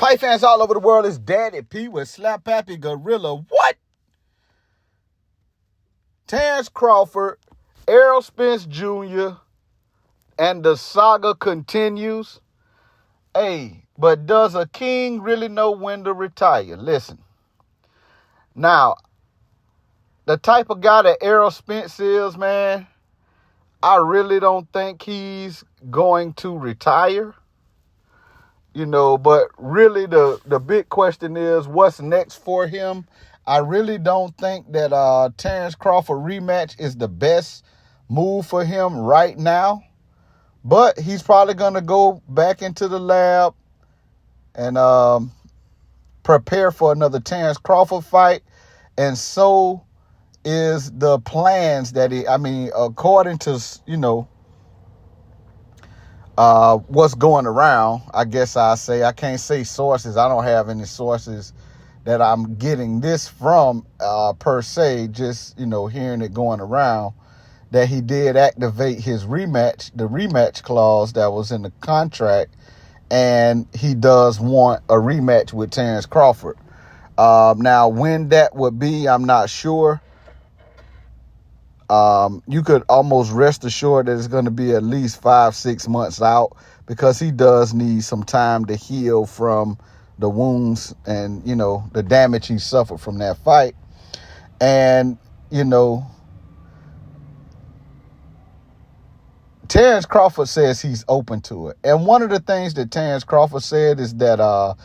Fight fans all over the world, it's Daddy P with Slap Pappy Gorilla. What? Terence Crawford, Errol Spence Jr., and the saga continues. Hey, but does a king really know when to retire? Listen. Now, the type of guy that Errol Spence is, man, I really don't think he's going to retire. But really the big question is what's next for him. I really don't think that Terence Crawford rematch is the best move for him right now. But he's probably going to go back into the lab and prepare for another Terence Crawford fight. And so is the plans that according to, what's going around, I guess I can't say sources. I don't have any sources that I'm getting this from per se, just, hearing it going around, that he did activate his rematch, the rematch clause that was in the contract, and he does want a rematch with Terence Crawford. Now, when that would be, I'm not sure. You could almost rest assured that it's going to be at least 5-6 months out, because he does need some time to heal from the wounds and, the damage he suffered from that fight. And, Terence Crawford says he's open to it. And one of the things that Terence Crawford said is that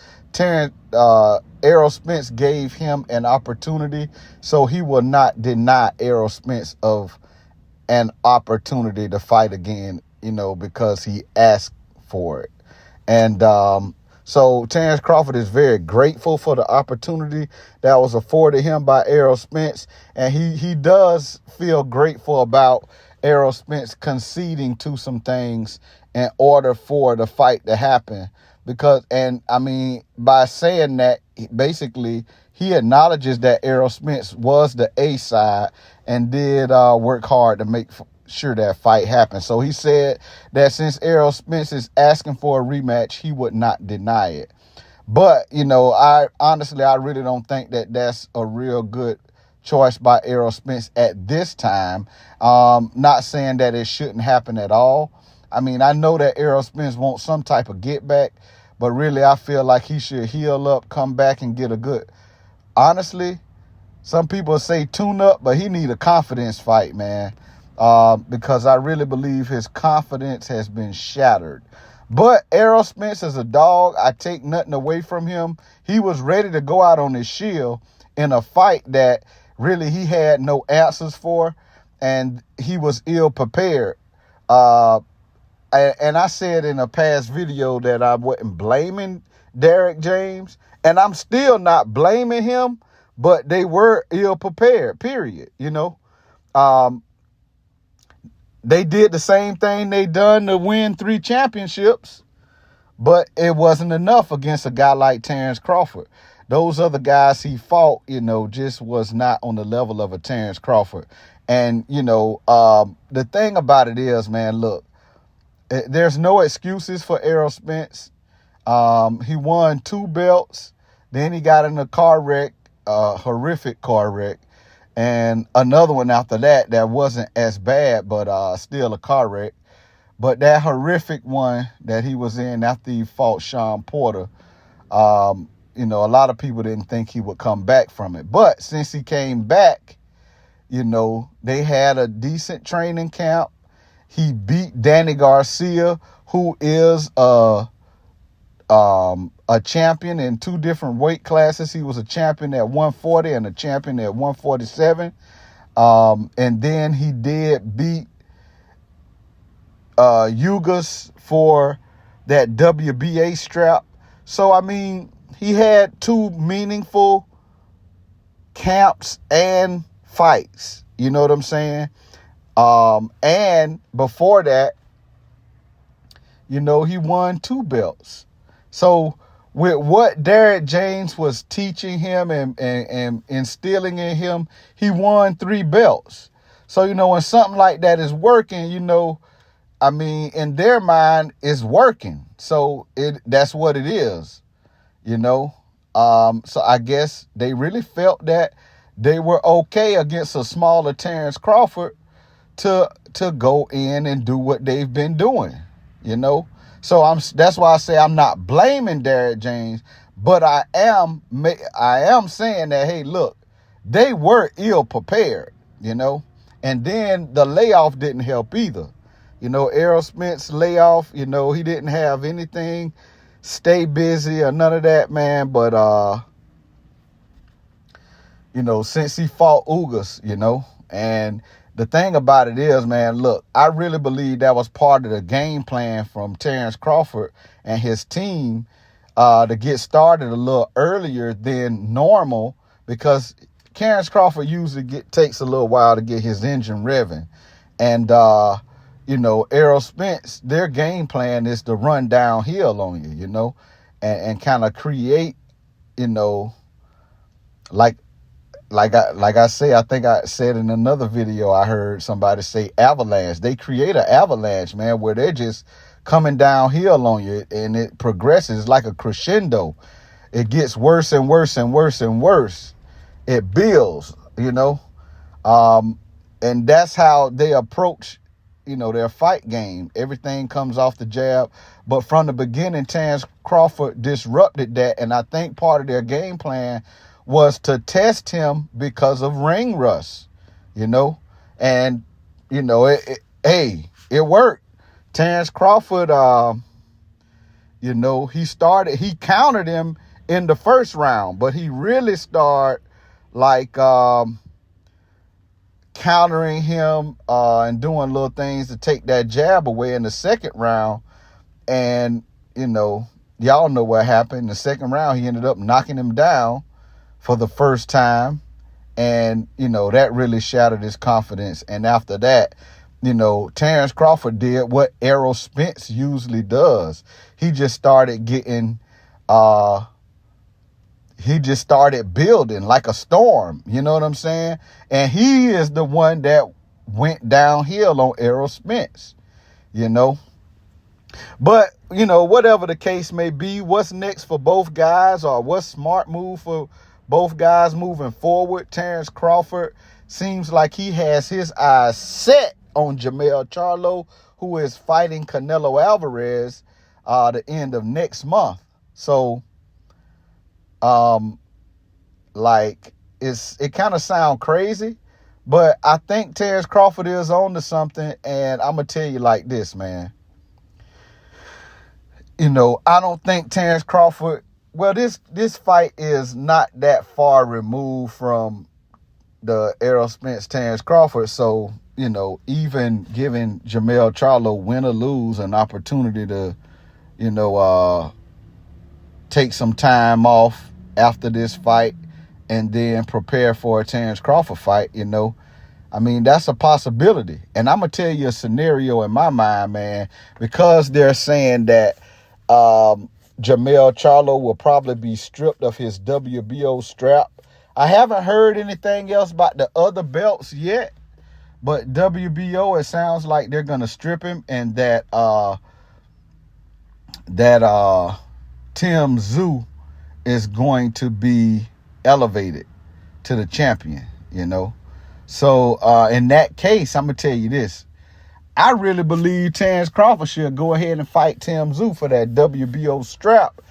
Errol Spence gave him an opportunity, so he will not deny Errol Spence of an opportunity to fight again, because he asked for it. And so Terence Crawford is very grateful for the opportunity that was afforded him by Errol Spence, and he does feel grateful about Errol Spence conceding to some things in order for the fight to happen. By saying that, basically, he acknowledges that Errol Spence was the A side and did work hard to make sure that fight happened. So he said that since Errol Spence is asking for a rematch, he would not deny it. But, I really don't think that that's a real good choice by Errol Spence at this time. Not saying that it shouldn't happen at all. I know that Errol Spence wants some type of get back, but really I feel like he should heal up, come back, and get a good... Honestly, some people say tune up, but he need a confidence fight, man, because I really believe his confidence has been shattered. But Errol Spence is a dog. I take nothing away from him. He was ready to go out on his shield in a fight that really he had no answers for, and he was ill prepared. And I said in a past video that I wasn't blaming Derek James, and I'm still not blaming him, but they were ill prepared, period. They did the same thing they done to win 3 championships, but it wasn't enough against a guy like Terence Crawford. Those other guys he fought, just was not on the level of a Terence Crawford. And, the thing about it is, man, look, there's no excuses for Errol Spence. He won 2 belts. Then he got in a car wreck, horrific car wreck. And another one after that wasn't as bad, but still a car wreck. But that horrific one that he was in after he fought Sean Porter, a lot of people didn't think he would come back from it. But since he came back, they had a decent training camp. He beat Danny Garcia, who is a champion in 2 different weight classes. He was a champion at 140 and a champion at 147. And then he did beat Ugas for that WBA strap. So, he had 2 meaningful camps and fights. You know what I'm saying? And before that, he won 2 belts. So with what Derek James was teaching him and instilling in him, he won 3 belts. So, when something like that is working, in their mind, it's working. So that's what it is. you know. So I guess they really felt that they were okay against a smaller Terence Crawford to go in and do what they've been doing, you know. So that's why I say I'm not blaming Derrick James, but I am saying that, hey, look, they were ill prepared, you know, and then the layoff didn't help either. You know, Errol Spence layoff, you know, he didn't have anything, stay busy or none of that, man. But you know, since he fought Ugas, you know. And the thing about it is, man, look, I really believe that was part of the game plan from Terence Crawford and his team to get started a little earlier than normal, because Terence Crawford usually takes a little while to get his engine revving. And, you know, Errol Spence, their game plan is to run downhill on you, you know, and kind of create, you know, like I say, I think I said in another video, I heard somebody say avalanche. They create an avalanche, man, where they're just coming downhill on you, and it progresses like a crescendo. It gets worse and worse and worse and worse. It builds, you know. And that's how they approach, you know, their fight game. Everything comes off the jab. But from the beginning, Terence Crawford disrupted that, and I think part of their game plan was to test him because of ring rust, you know. And, you know, it worked. Terence Crawford, you know, he countered him in the first round, but he really started like countering him and doing little things to take that jab away in the second round. And, you know, y'all know what happened. In the second round, he ended up knocking him down for the first time. And, you know, that really shattered his confidence. And after that, you know, Terence Crawford did what Errol Spence usually does. He just started building like a storm. You know what I'm saying? And he is the one that went downhill on Errol Spence, you know. But, you know, whatever the case may be, what's next for both guys, or what's smart move for both guys moving forward? Terence Crawford seems like he has his eyes set on Jermell Charlo, who is fighting Canelo Alvarez the end of next month. So, like, it kind of sounds crazy, but I think Terence Crawford is on to something. And I'm going to tell you like this, man. You know, I don't think Terence Crawford, well, this fight is not that far removed from the Errol Spence Terence Crawford. So, you know, even giving Jermell Charlo, win or lose, an opportunity to, you know, take some time off after this fight and then prepare for a Terence Crawford fight, you know. I mean, that's a possibility. And I'm going to tell you a scenario in my mind, man, because they're saying that Jermell Charlo will probably be stripped of his WBO strap. I haven't heard anything else about the other belts yet, but WBO, it sounds like they're going to strip him, and that Tim Tszyu is going to be elevated to the champion, you know. So in that case, I'm going to tell you this. I really believe Terence Crawford should go ahead and fight Tim Tszyu for that WBO strap.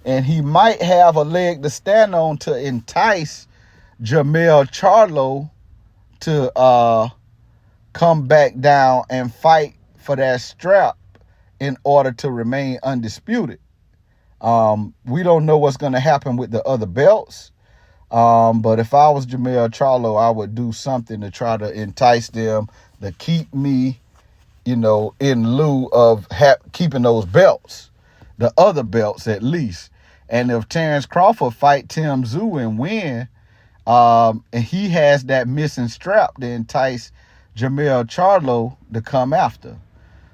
And he might have a leg to stand on to entice Jermell Charlo to come back down and fight for that strap in order to remain undisputed. We don't know what's going to happen with the other belts. But if I was Jermell Charlo, I would do something to try to entice them to keep me, you know, in lieu of keeping those belts, the other belts at least. And if Terence Crawford fight Tim Tszyu and win, and he has that missing strap to entice Jermell Charlo to come after.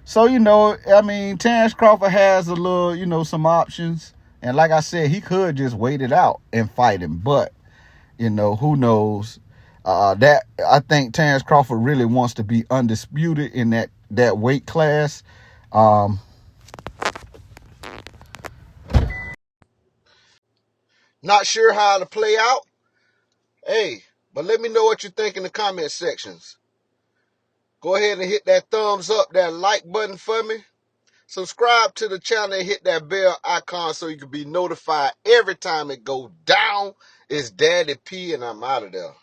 So, you know, I mean, Terence Crawford has a little, you know, some options. And like I said, he could just wait it out and fight him. But, you know, who knows? That I think Terence Crawford really wants to be undisputed in that weight class. Not sure how to play out? Hey, but let me know what you think in the comment sections. Go ahead and hit that thumbs up, that like button for me. Subscribe to the channel and hit that bell icon so you can be notified every time it goes down. It's Daddy P and I'm out of there.